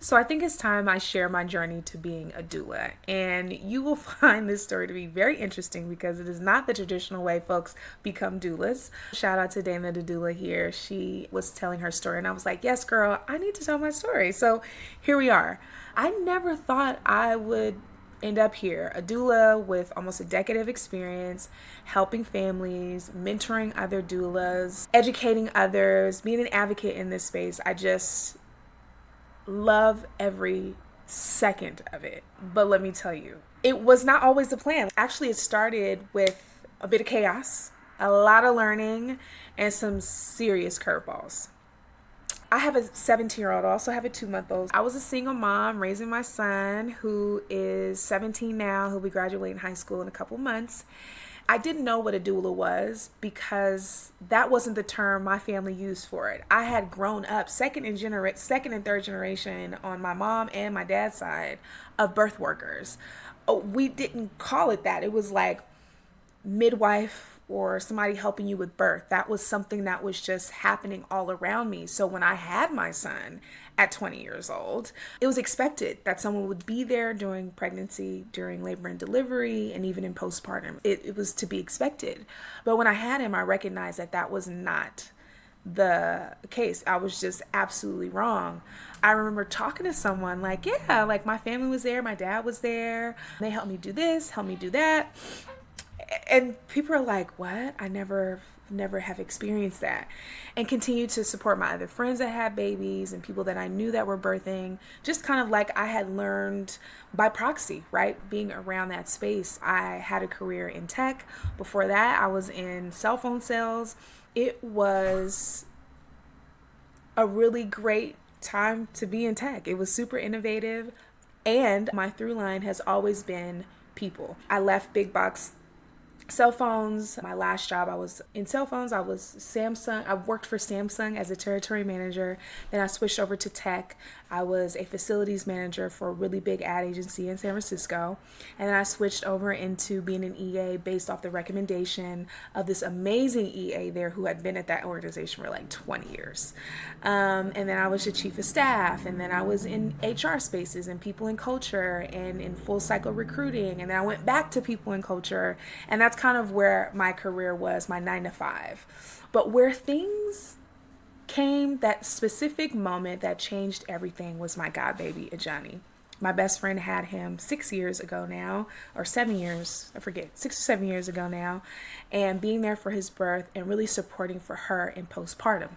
So I think it's time I share my journey to being a doula. And you will find this story to be very interesting because it is not the traditional way folks become doulas. Shout out to Dana the doula here. She was telling her story and I was like, yes, girl, I need to tell my story. So here we are. I never thought I would end up here, a doula with almost a decade of experience, helping families, mentoring other doulas, educating others, being an advocate in this space. I just love every second of it. But let me tell you, it was not always the plan. Actually, it started with a bit of chaos, a lot of learning, and some serious curveballs. I have a 17-year-old, I also have a 2-month-old. I was a single mom raising my son, who is 17 now. He'll be graduating high school in a couple months. I didn't know what a doula was because that wasn't the term my family used for it. I had grown up second and third generation on my mom and my dad's side of birth workers. We didn't call it that. It was like midwife or somebody helping you with birth. That was something that was just happening all around me. So when I had my son at 20 years old, it was expected that someone would be there during pregnancy, during labor and delivery, and even in postpartum. It was to be expected. But when I had him, I recognized that that was not the case. I was just absolutely wrong. I remember talking to someone like, yeah, like my family was there, my dad was there, they helped me do this, helped me do that. And people are like, what? I never have experienced that. And continue to support my other friends that had babies and people that I knew that were birthing, just kind of like I had learned by proxy, right? Being around that space. I had a career in tech. Before that, I was in cell phone sales. It was a really great time to be in tech. It was super innovative. And my through line has always been people. I left big box cell phones. My last job, I was in cell phones. I was Samsung. I worked for Samsung as a territory manager. Then I switched over to tech. I was a facilities manager for a really big ad agency in San Francisco. And then I switched over into being an EA based off the recommendation of this amazing EA there who had been at that organization for like 20 years. And then I was the chief of staff. And then I was in HR spaces and people and culture and in full cycle recruiting. And then I went back to people and culture. And that's kind of where my career was, my 9 to 5. But where things came, that specific moment that changed everything was my god baby, Ajani. My best friend had him 6 years ago now, or 7 years, I forget, 6 or 7 years ago now, and being there for his birth and really supporting for her in postpartum.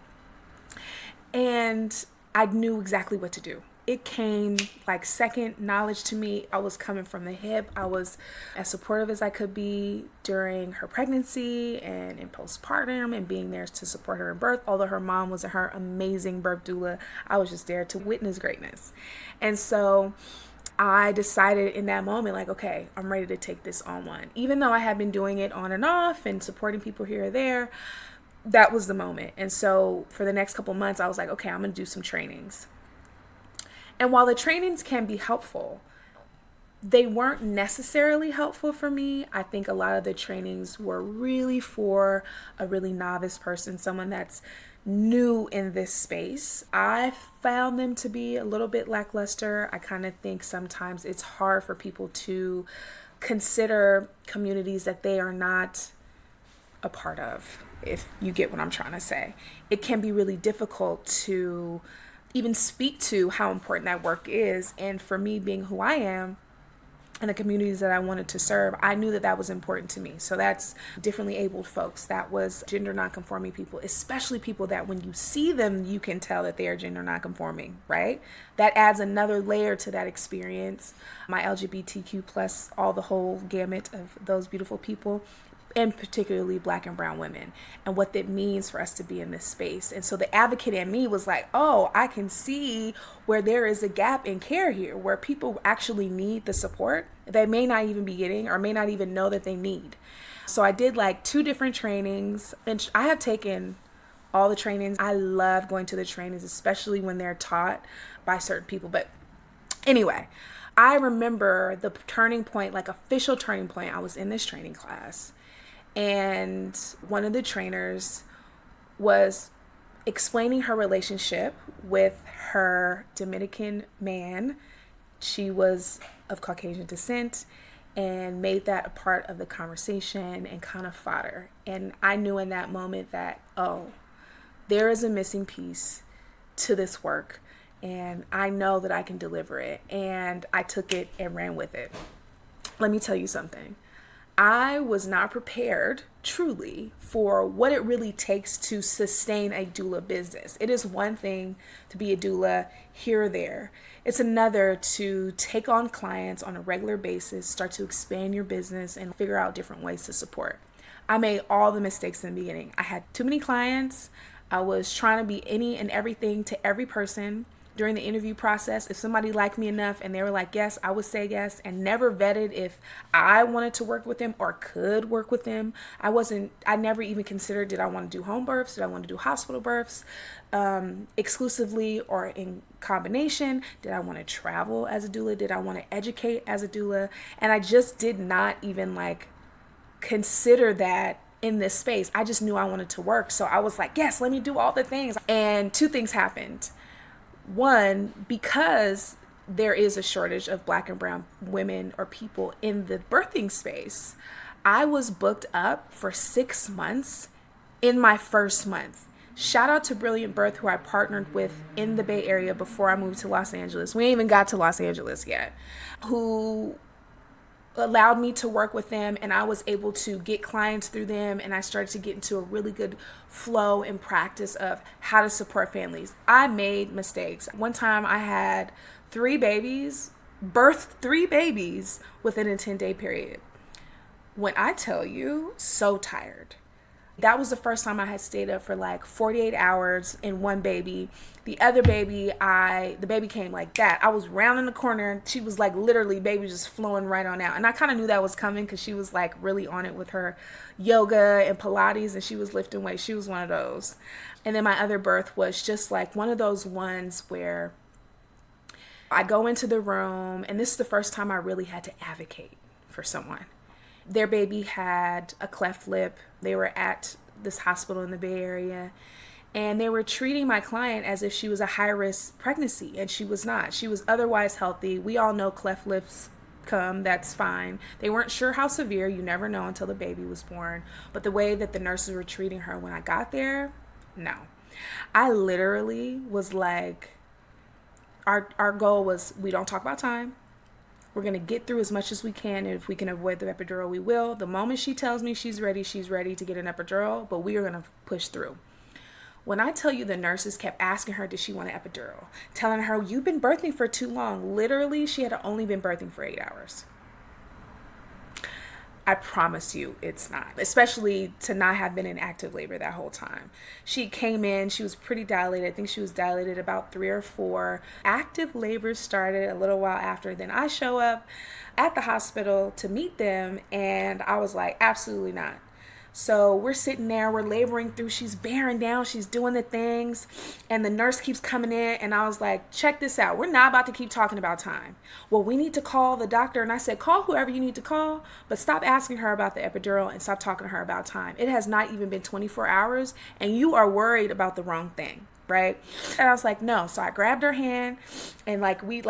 And I knew exactly what to do. It came like second knowledge to me. I was coming from the hip. I was as supportive as I could be during her pregnancy and in postpartum and being there to support her in birth. Although her mom was her amazing birth doula, I was just there to witness greatness. And so I decided in that moment, like, okay, I'm ready to take this on one. Even though I had been doing it on and off and supporting people here or there, that was the moment. And so for the next couple months, I was like, okay, I'm going to do some trainings. And while the trainings can be helpful, they weren't necessarily helpful for me. I think a lot of the trainings were really for a really novice person, someone that's new in this space. I found them to be a little bit lackluster. I kind of think sometimes it's hard for people to consider communities that they are not a part of, if you get what I'm trying to say. It can be really difficult to even speak to how important that work is. And for me, being who I am and the communities that I wanted to serve, I knew that that was important to me. So that's differently abled folks, that was gender nonconforming people, especially people that when you see them, you can tell that they are gender nonconforming, right? That adds another layer to that experience. My LGBTQ plus, all the whole gamut of those beautiful people, and particularly Black and brown women, and what that means for us to be in this space. And so the advocate in me was like, oh, I can see where there is a gap in care here, where people actually need the support they may not even be getting or may not even know that they need. So I did like 2 different trainings, and I have taken all the trainings. I love going to the trainings, especially when they're taught by certain people. But anyway, I remember the turning point, like official turning point. I was in this training class, and one of the trainers was explaining her relationship with her Dominican man. She was of Caucasian descent, and made that a part of the conversation and kind of fodder. And I knew in that moment that, oh, there is a missing piece to this work, and I know that I can deliver it. And I took it and ran with it. Let me tell you something. I was not prepared truly for what it really takes to sustain a doula business. It is one thing to be a doula here or there. It's another to take on clients on a regular basis, start to expand your business, and figure out different ways to support. I made all the mistakes in the beginning. I had too many clients. I was trying to be any and everything to every person. During the interview process, if somebody liked me enough and they were like, yes, I would say yes, and never vetted if I wanted to work with them or could work with them. I never even considered, did I want to do home births? Did I want to do hospital births exclusively or in combination? Did I want to travel as a doula? Did I want to educate as a doula? And I just did not even consider that in this space. I just knew I wanted to work. So I was like, yes, let me do all the things. And two things happened. One, because there is a shortage of Black and brown women or people in the birthing space, I was booked up for 6 months in my first month. Shout out to Brilliant Birth, who I partnered with in the Bay Area before I moved to Los Angeles. We ain't even got to Los Angeles yet. Who allowed me to work with them, and I was able to get clients through them, and I started to get into a really good flow and practice of how to support families. I made mistakes. One time I had birthed 3 babies within a 10-day period. When I tell you, so tired. That was the first time I had stayed up for 48 hours in one baby. The other baby, the baby came like that. I was rounding the corner and she was literally, baby just flowing right on out. And I kind of knew that was coming because she was really on it with her yoga and Pilates, and she was lifting weights. She was one of those. And then my other birth was just one of those ones where I go into the room, and this is the first time I really had to advocate for someone. Their baby had a cleft lip. They were at this hospital in the Bay Area, and they were treating my client as if she was a high-risk pregnancy, and she was not. She was otherwise healthy. We all know cleft lips come, that's fine. They weren't sure how severe. You never know until the baby was born. But the way that the nurses were treating her when I got there, no. I literally was our goal was, we don't talk about time. We're going to get through as much as we can, and if we can avoid the epidural, we will. The moment she tells me she's ready to get an epidural, but we are going to push through. When I tell you, the nurses kept asking her, did she want an epidural? Telling her, you've been birthing for too long. Literally, she had only been birthing for 8 hours. I promise you it's not, especially to not have been in active labor that whole time. She came in, she was pretty dilated. I think she was dilated about 3 or 4. Active labor started a little while after. Then I show up at the hospital to meet them, and I was like, absolutely not. So we're sitting there, we're laboring through, she's bearing down, she's doing the things, and the nurse keeps coming in, and I was like, check this out, we're not about to keep talking about time. Well, we need to call the doctor, and I said, call whoever you need to call, but stop asking her about the epidural and stop talking to her about time. It has not even been 24 hours, and you are worried about the wrong thing, right? And I was like, no. So I grabbed her hand, and we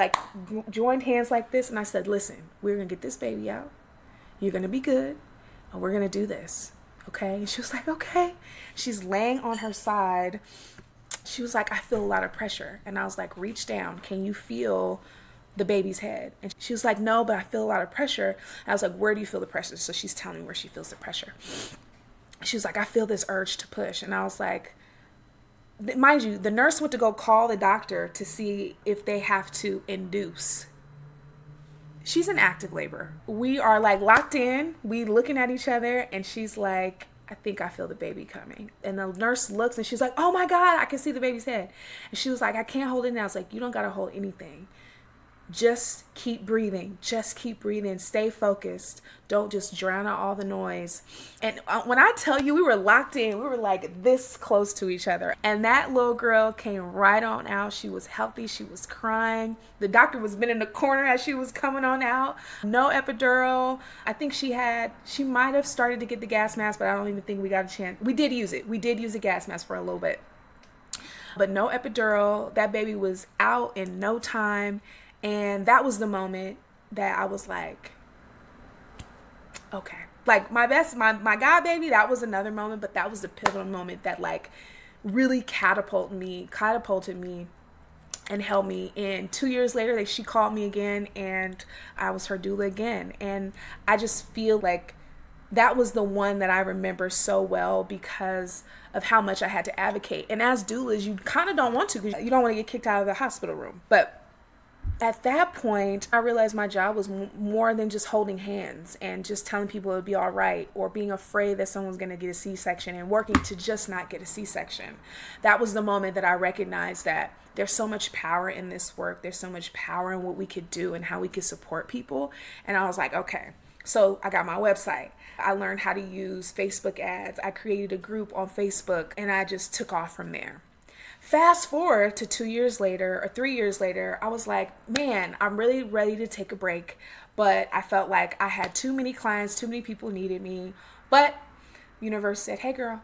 joined hands like this, and I said, listen, we're going to get this baby out, you're going to be good, and we're going to do this. Okay. And she was like, okay. She's laying on her side. She was like, I feel a lot of pressure. And I was like, reach down. Can you feel the baby's head? And she was like, no, but I feel a lot of pressure. And I was like, where do you feel the pressure? So she's telling me where she feels the pressure. She was like, I feel this urge to push. And I was like, mind you, the nurse went to go call the doctor to see if they have to induce. She's in active labor. We are locked in. We looking at each other, and she's like, I think I feel the baby coming. And the nurse looks, and she's like, oh my God, I can see the baby's head. And she was like, I can't hold it now. I was like, you don't got to hold anything. Just keep breathing. Just keep breathing. Stay focused. Don't just drown out all the noise. And when I tell you, we were locked in. We were this close to each other. And that little girl came right on out. She was healthy. She was crying. The doctor was been in the corner as she was coming on out. No epidural. I think she might have started to get the gas mask, but I don't even think we got a chance. We did use it. We did use the gas mask for a little bit. but no epidural. That baby was out in no time. And that was the moment that I was like, okay. Like my god baby, that was another moment, but that was the pivotal moment that like really catapulted me and held me in. 2 years later, she called me again, and I was her doula again. And I just feel like that was the one that I remember so well because of how much I had to advocate. And as doulas, you kind of don't want to, because you don't want to get kicked out of the hospital room. But at that point, I realized my job was more than just holding hands and just telling people it'll be all right, or being afraid that someone's going to get a C-section and working to just not get a C-section. That was the moment that I recognized that there's so much power in this work. There's so much power in what we could do and how we could support people. And I was like, okay. So I got my website. I learned how to use Facebook ads. I created a group on Facebook, and I just took off from there. Fast forward to 2 years later or 3 years later, I was like, man, I'm really ready to take a break. But I felt like I had too many clients, too many people needed me. But the universe said, hey girl,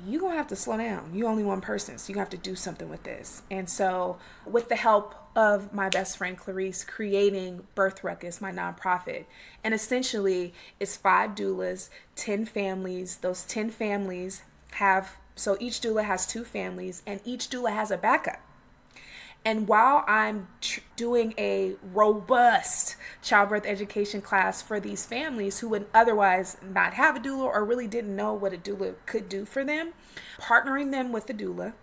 you're going to have to slow down. You're only one person, so you have to do something with this. And so with the help of my best friend Clarice, creating Birth Ruckus, my nonprofit, and essentially it's 5 doulas, 10 families. Those 10 families so each doula has 2 families, and each doula has a backup. And while I'm doing a robust childbirth education class for these families who would otherwise not have a doula or really didn't know what a doula could do for them, partnering them with the doula,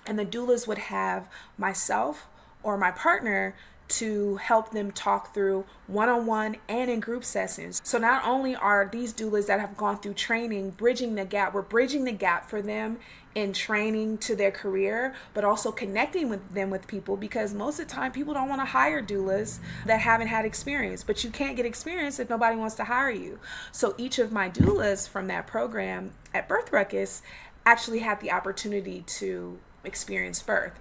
and the doulas would have myself or my partner to help them talk through one-on-one and in group sessions. So not only are these doulas that have gone through training bridging the gap, we're bridging the gap for them in training to their career, but also connecting with them with people, because most of the time people don't want to hire doulas that haven't had experience, but you can't get experience if nobody wants to hire you. So each of my doulas from that program at Birth Ruckus actually had the opportunity to experience birth.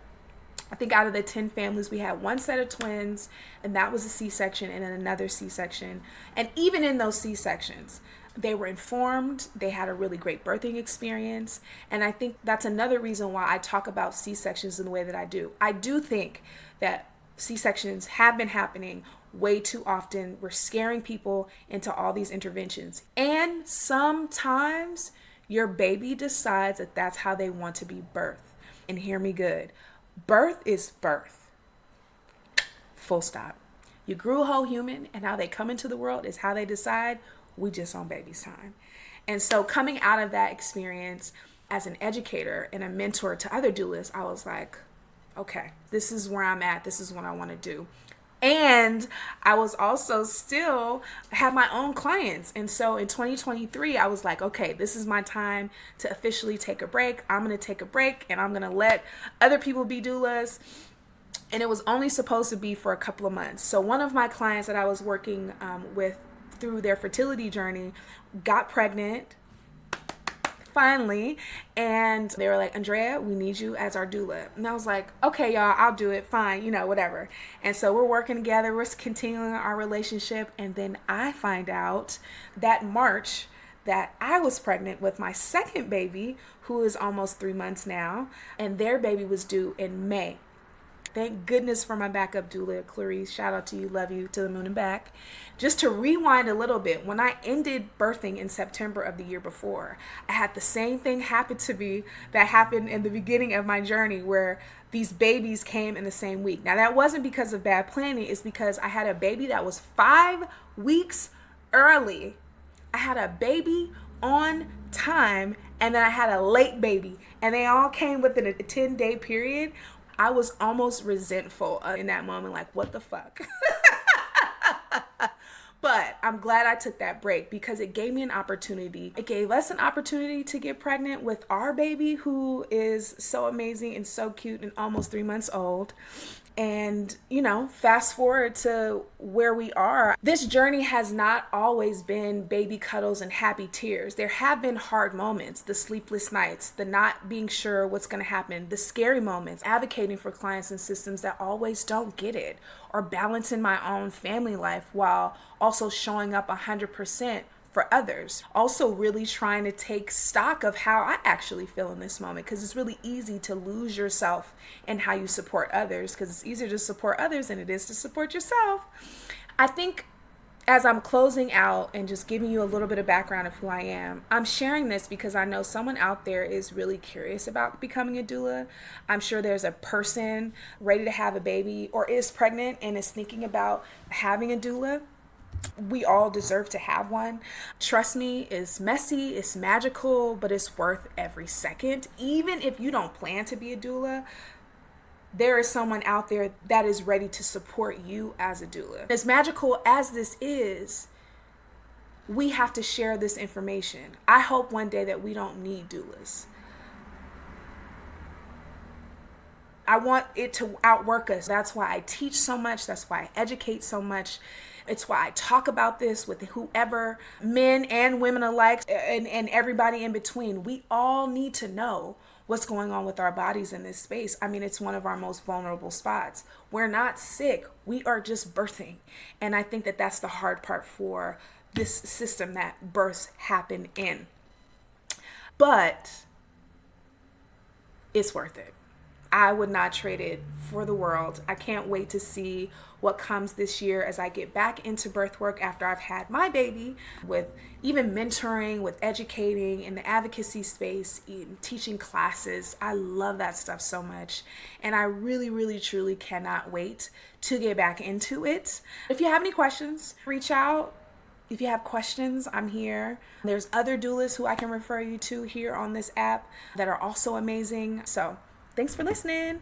I think out of the 10 families, we had 1 set of twins, and that was a C-section, and then another C-section. And even in those C-sections, they were informed, they had a really great birthing experience. And I think that's another reason why I talk about C-sections in the way that I do. I do think that C-sections have been happening way too often. We're scaring people into all these interventions. And sometimes your baby decides that that's how they want to be birthed. And hear me good. Birth is birth. Full stop. You grew a whole human, and how they come into the world is how they decide. We just on baby's time. And so coming out of that experience as an educator and a mentor to other doulas, I was like, okay, this is where I'm at. This is what I want to do. And I was also still have my own clients. And so in 2023, I was like, okay, this is my time to officially take a break. I'm going to take a break, and I'm going to let other people be doulas. And it was only supposed to be for a couple of months. So one of my clients that I was working with through their fertility journey got pregnant finally, and they were like, Andrea, we need you as our doula. And I was like, okay, y'all, I'll do it, fine, whatever. And so we're working together, we're continuing our relationship, and then I find out that March that I was pregnant with my second baby, who is almost 3 months now, and their baby was due in May. Thank goodness for my backup doula, Clarice. Shout out to you. Love you to the moon and back. Just to rewind a little bit, when I ended birthing in September of the year before, I had the same thing happen to me that happened in the beginning of my journey, where these babies came in the same week. Now, that wasn't because of bad planning. It's because I had a baby that was 5 weeks early. I had a baby on time, and then I had a late baby, and they all came within a 10-day period. I was almost resentful in that moment, like, what the fuck? But I'm glad I took that break, because it gave me an opportunity. It gave us an opportunity to get pregnant with our baby, who is so amazing and so cute and almost 3 months old. And, fast forward to where we are. This journey has not always been baby cuddles and happy tears. There have been hard moments, the sleepless nights, the not being sure what's going to happen, the scary moments, advocating for clients and systems that always don't get it, or balancing my own family life while also showing up 100% for others. Also really trying to take stock of how I actually feel in this moment, because it's really easy to lose yourself in how you support others, because it's easier to support others than it is to support yourself. I think as I'm closing out and just giving you a little bit of background of who I am, I'm sharing this because I know someone out there is really curious about becoming a doula. I'm sure there's a person ready to have a baby or is pregnant and is thinking about having a doula. We all deserve to have one. Trust me, it's messy, it's magical, but it's worth every second. Even if you don't plan to be a doula, there is someone out there that is ready to support you as a doula. As magical as this is, we have to share this information. I hope one day that we don't need doulas. I want it to outwork us. That's why I teach so much. That's why I educate so much. It's why I talk about this with whoever, men and women alike, and everybody in between. We all need to know what's going on with our bodies in this space. I mean, it's one of our most vulnerable spots. We're not sick. We are just birthing. And I think that that's the hard part for this system that births happen in. But it's worth it. I would not trade it for the world. I can't wait to see what comes this year as I get back into birth work after I've had my baby, with even mentoring, with educating in the advocacy space, in teaching classes. I love that stuff so much. And I really, really, truly cannot wait to get back into it. If you have any questions, reach out. If you have questions, I'm here. There's other doulas who I can refer you to here on this app that are also amazing. So thanks for listening.